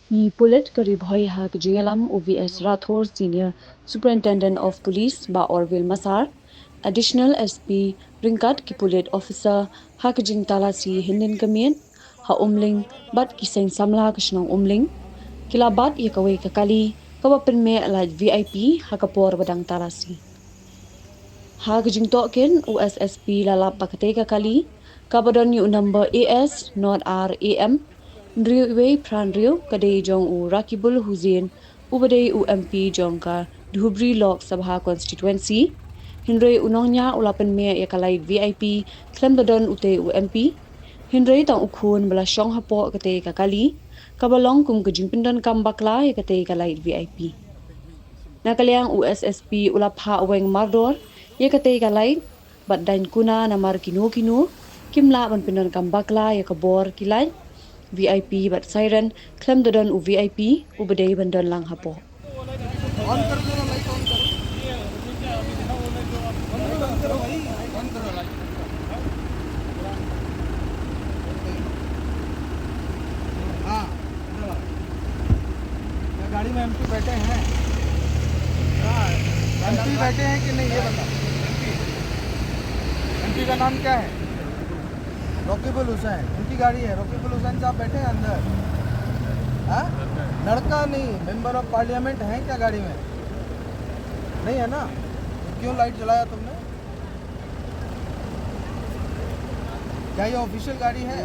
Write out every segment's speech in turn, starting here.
Mi Pulit Karib Hoi Hak JLM OVS Rathore Senior Superintendent of Police Ba Orville Masar, Additional SP Ringkat Kipulit Officer Hakajing Talasi Hindin Kamien, Ha Umling Bat Kiseng Samla Kashnong Umling, Kilabat Yakawe Kakali, Kawapen Me Alaj VIP Hakapor Badang Talasi. Hakajing Tokin USSP Lalap Pakate Kakali, Kabadon U number AS Not RAM, Nriwe Pranrio Kadei Jong U Rakibul Huzin Ubadei UMP Jongka Dhubri Lok Sabha Constituency Hinre Unongnya Ulapen Me Yakalai VIP Klembadon Ute UMP Hinre Tang Ukun Bala Shong Hapo Kate Kakali Kabalong Kum Kajimpindon Kambakla Yakate Kalai VIP Nakaliang USSP Ulapha Weng Mardor Yakate Kalai Baddain Kuna Namar Kinu Kinu Kimla Banpindon Kambakla Yakabor Kilai VIP bat siren klem dodon u VIP u bedai bandon lang hapo. On कर दो ना light on करो on करो भाई on करो light हाँ क्या गाड़ी में एमपी बैठे हैं एमपी बैठे हैं कि नहीं ये बता एमपी का नाम क्या है रकीबुल हुसैन उनकी गाड़ी है रकीबुल हुसैन साहब बैठे हैं अंदर हाँ लड़का नहीं मेंबर ऑफ पार्लियामेंट है क्या गाड़ी में नहीं है ना तो क्यों लाइट जलाया तुमने क्या ये ऑफिशियल गाड़ी है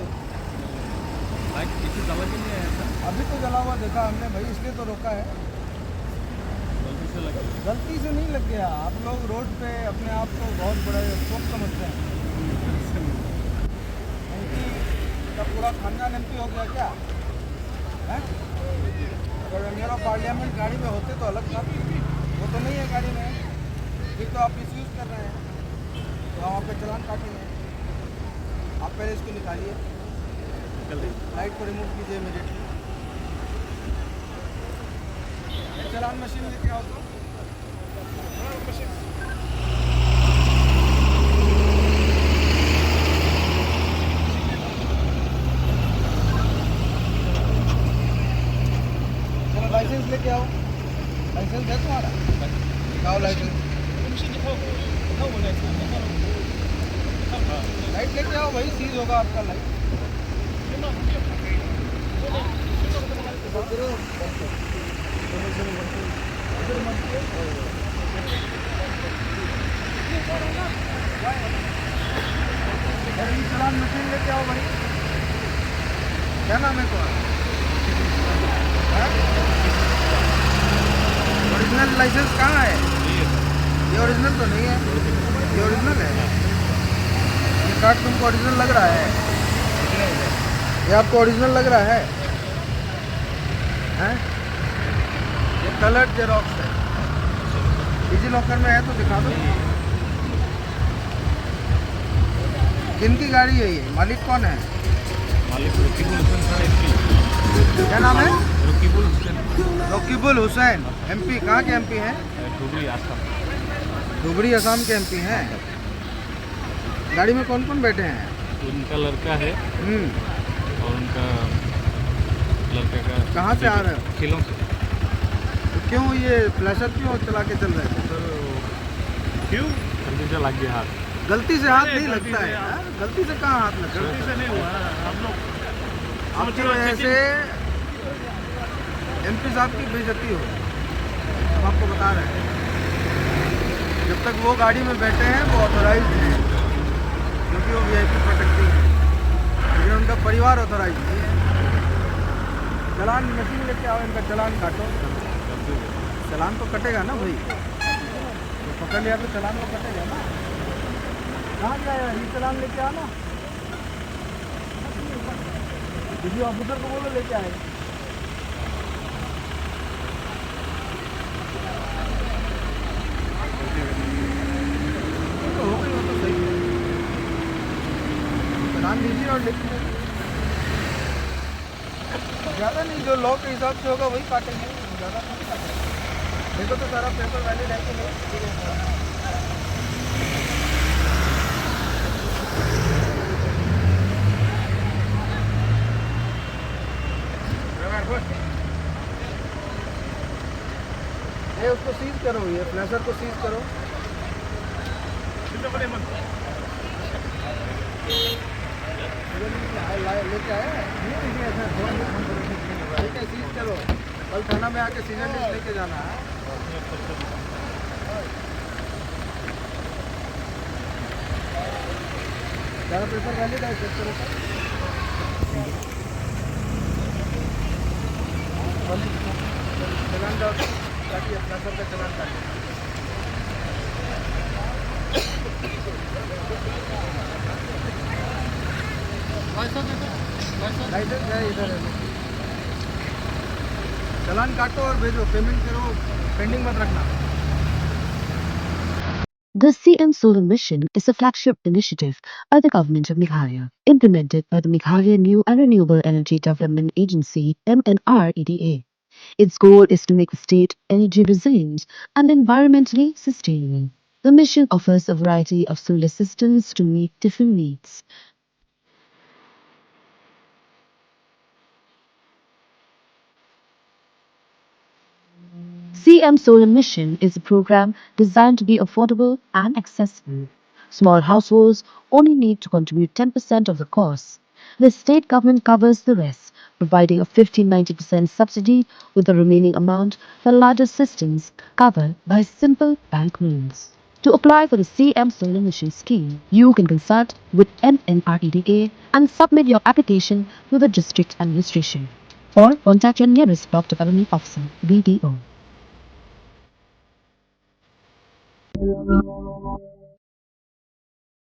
लाइट किसी समझ ही नहीं आया था अभी तो जला हुआ देखा हमने भाई इसलिए तो रोका है गलती से लगा गलती से नहीं लग गया आप लोग रोड पे अपने आप को बहुत बड़ा शौक समझते हैं एमपी का पूरा खानदान एमपी हो गया क्या है अगर मेरा पार्लियामेंट गाड़ी में होते तो अलग था वो तो नहीं है गाड़ी में फिर तो आप मिस यूज़ कर रहे हैं तो हम आपका चलान काटेंगे आप पहले इसको निकालिए लाइट को रिमूव कीजिए इमीडिएटली चलान मशीन लेके आओ तो लाइसेंस लेके आओ लाइसेंस है तुम्हारा दिखाओ लाइसेंस लाइट लेके आओ भाई सीज होगा आपका लाइट चलान मशीन लेके आओ भाई क्या नाम है तुम्हारा ओरिजिनल लाइसेंस कहाँ है ये ओरिजिनल तो नहीं है ये ओरिजिनल है ये कार्ड तुमको ओरिजिनल लग रहा है ये आपको ओरिजिनल लग रहा है हैं? ये कलर जेरॉक्स है डिजी लॉकर में है तो दिखा दो किनकी गाड़ी है ये मालिक कौन है मालिक रकीबुल हुसैन सर एमपी क्या नाम है रकीबुल हुसैन रकीबुल हुसैन एमपी कहाँ के एमपी हैं डुबरी आसम धुबरी असम के एमपी हैं गाड़ी में कौन कौन बैठे हैं उनका लड़का है और उनका लड़का का कहाँ से आ रहे हो खिलों से तो क्यों ये फ्लैशर क्यों चला के चल रहे थे सर क्यों गलती से लग गया हाथ गलती से हाथ नहीं लगता है यार गलती से कहाँ हाथ लगता है से नहीं हुआ हम लोग आपकी वजह से एमपी साहब की बेइज्जती हो हम आपको बता रहे हैं जब तक वो गाड़ी में बैठे हैं वो ऑथोराइज हैं क्योंकि वो वीआईपी प्रोटेक्टिव है लेकिन उनका परिवार ऑथोराइज नहीं है चलान मशीन लेके आओ इनका चलान काटो चलान तो कटेगा ना भाई तो पकड़ लिया तो चलान तो कटेगा ना कहाँ जाएगा ये चलान लेके आना किसी ऑफिसर को बोलो लेके आए और लिख लेंगे। ज़्यादा नहीं, जो लॉ के हिसाब से होगा वही काटेंगे, ज़्यादा नहीं काटेंगे। देखो तो सारा पेपर वैलिड है कि नहीं। ये उसको सीज करो, ये फ्लैशर को सीज करो। लेके आए ठीक है, सीज करो। कल थाना में आके सीजन लिस्ट लेके जाना है। सारा पेपर वैलिड है, चेक करो। चलान जाओ ताकि अपना सबका चलान काटे। लाइसेंस है इधर है, चलान काटो और भेजो, पेमेंट करो, पेंडिंग मत रखना। The CM Solar Mission is a flagship initiative by the government of Meghalaya, implemented by the Meghalaya New and Renewable Energy Development Agency (MNREDA). Its goal is to make the state energy resilient and environmentally sustainable. The mission offers a variety of solar systems to meet different needs. CM Solar Mission is a program designed to be affordable and accessible. Small households only need to contribute 10% of the cost. The state government covers the rest, providing a 15-90% subsidy, with the remaining amount for larger systems covered by simple bank loans. To apply for the CM Solar Mission scheme, you can consult with MNREDA and submit your application to the district administration, or contact your nearest block development officer (BDO).